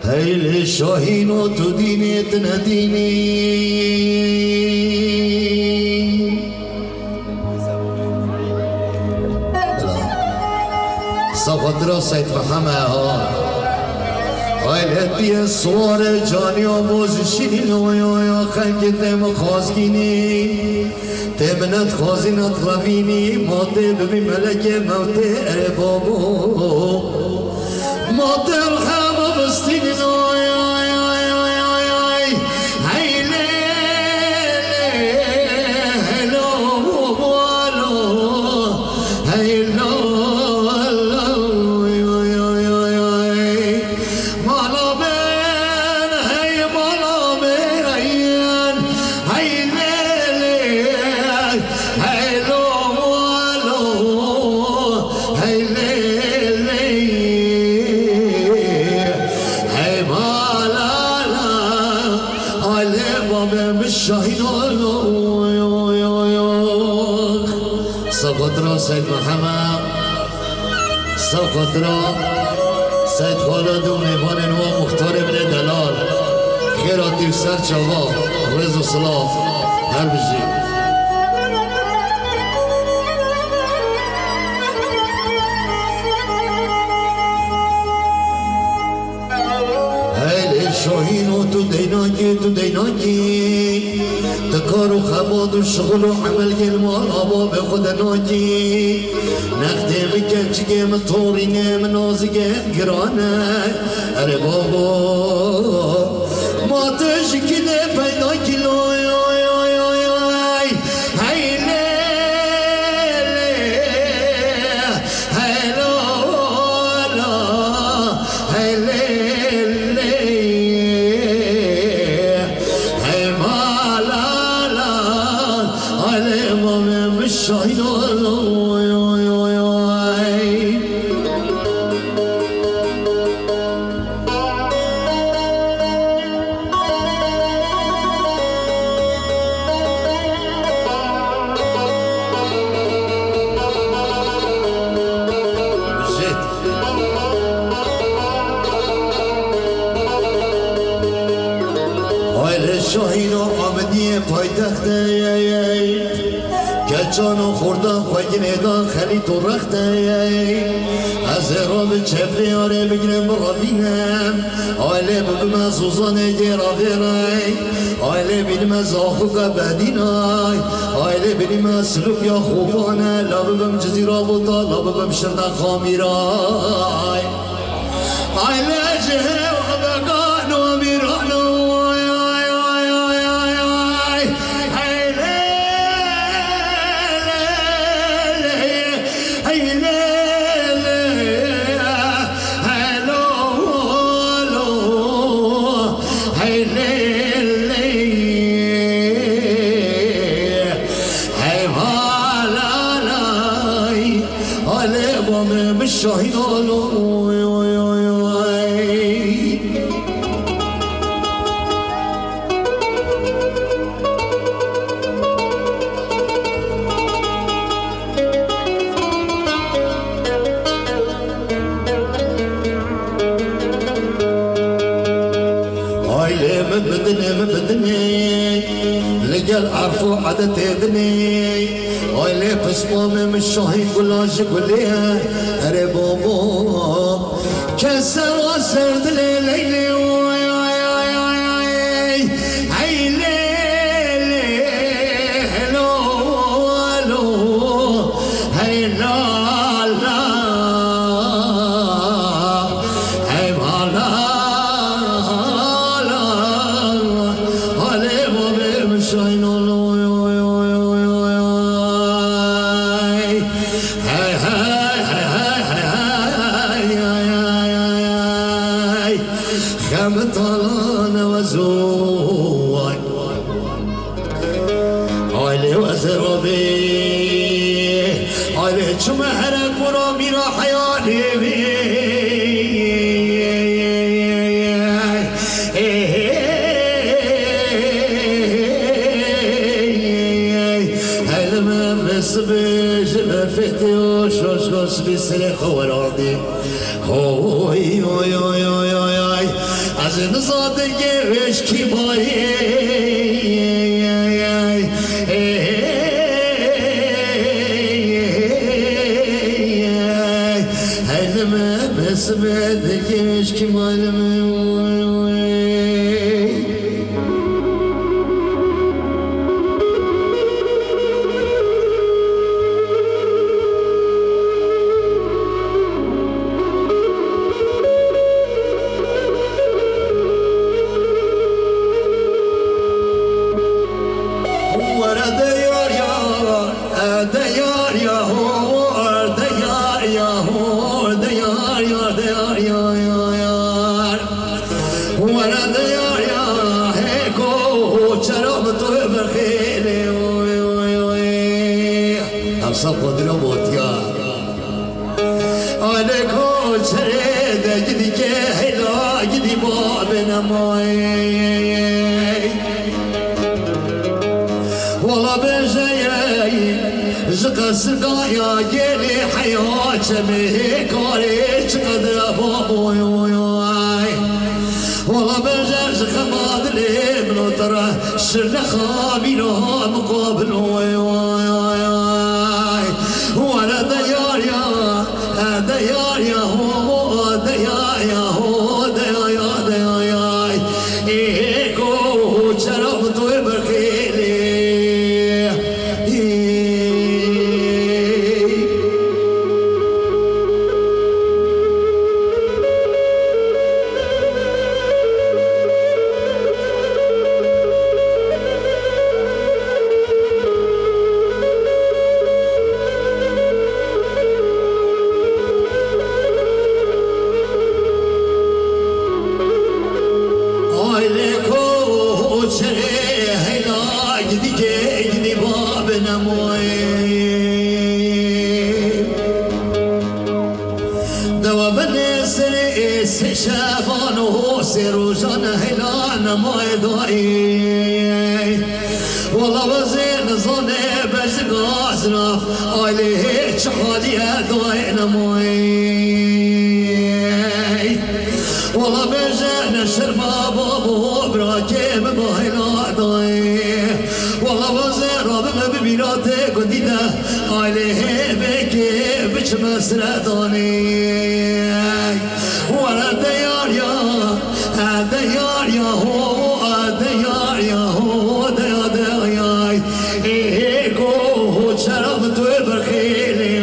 هيل شاهين وتديني تنديني صفت سيد محمد هيلتي الصور جاني وموزشيني لو يا خلق تم خازقيني تمنت خازنت غفيني موتي ببي ملك موتي بابو موتي رحمة بستيني صفطرة سيد محمد صفطرة سيد خالد وميوان ومختار بن دلال خيراتي وسر شباب رز وصلاف هر بجي هيل الشاهين وتديناكي تكار وخباد وشغل وعمل المال أبا بخد ناجي نخدم كنشكي مطوريني منازقي قراني أري بابا ما تشكي لي بيداكي لو جانو خوردم خوی نگاه خیلی تو رخته از راب چپری آره بگیرم برابینم آله بگم از اوزانه گراویره آله بینم از آخوگا بدینای آله بینم از سلوک یا خوبانه لا بگم جزیرا بودا لا بگم شرنا خامیرای آله جه و بگان و میرانو شاهين مبدني لقى عرفوا عدد يدني ويلي بسمام من الشاهين قلاش قليها اري بابا كسر وسرد ليلي خمطان وزوي علي وزربي علي شمهرك ورامي راح ياني هل ما بسبج بفتي وشوش بسرخ ورادي هوي هوي هوي هوي از نزادگیش کی بایی اسمدكش كمال صفد ربوتيا عليكو شريد جدي كهلا جدي بابنا ماي والله بجاي زقا سقايا جيلي حياة شميه كاريش قد بابوي والله بجاي زقا مادلي منو ترى شرنا خابينو مقابل وانا ديار يا ديار يا هو ديار يا هو ديار يا ديار يا ايكو شربت وبخيلي شافانه سروجان هلان مايداي والله وزين ظني بشقا زناف عليه شحالي داين ماي والله بجان شرما بابو براكب باهلا داي والله وزين رابم ببيراتي قديده عليه بكي بشمسر داني ولا ديار يا ديار يا هو ديار يا هو ديار ديار ايكو شربت وبخيلي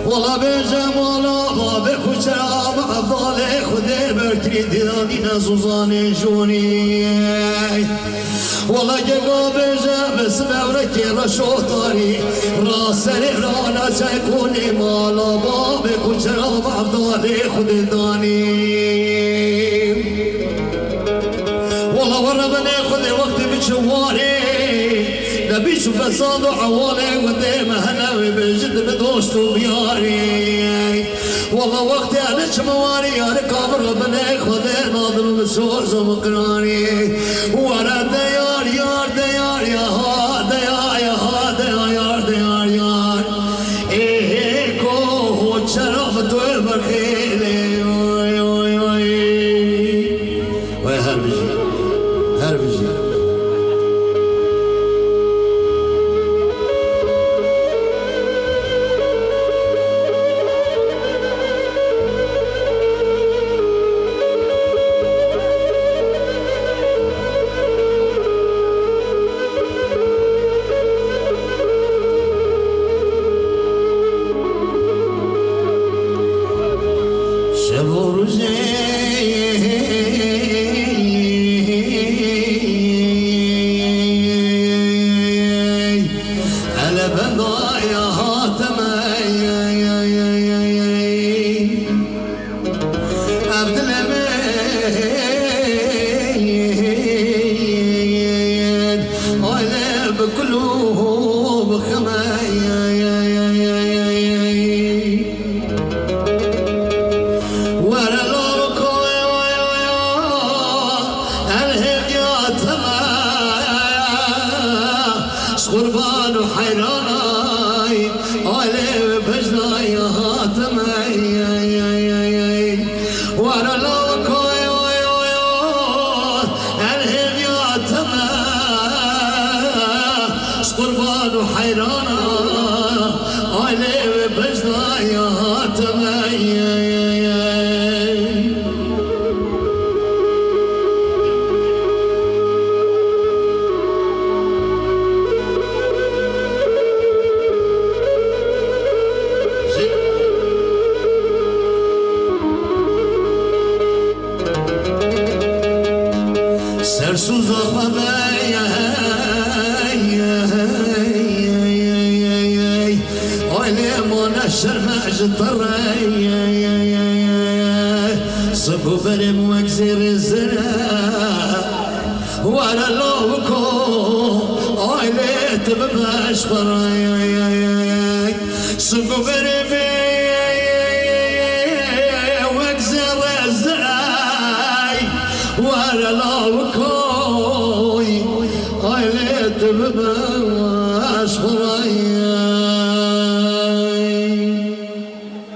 والله بجمالا بابك وشراب أفضالي خذي بركري ديراني نزوزاني جوني والله جبا بجاب اسمع وركي رشوطاري راسري رانا سيكوني مالا بابك وشراب أفضالي خذي داني والله وربنا خذي وقتي بشواري نبي شوف فساد وعوالي وديم هناوي بجد بدوشت وبياري والله وقتي انا شمواري يا ركاب ربنا خذي ناظر بسوز ومقراري وانا ديار يار ديار يا ها ديار يا ها ديار يار ديار يار ايه كو شرفت وبخيلي وي هربجي هربجي علي بجنا يا هاتمي وانا لو كوي الهم يا تما قربان وحيرانا علي بجنا يا هاتمي سرسوز خبايا علي منشر مجطري صبو برم وكسر الزنا ورا لوكو علي تبمش براي صبو برم وكسر الزنا ورا لوكو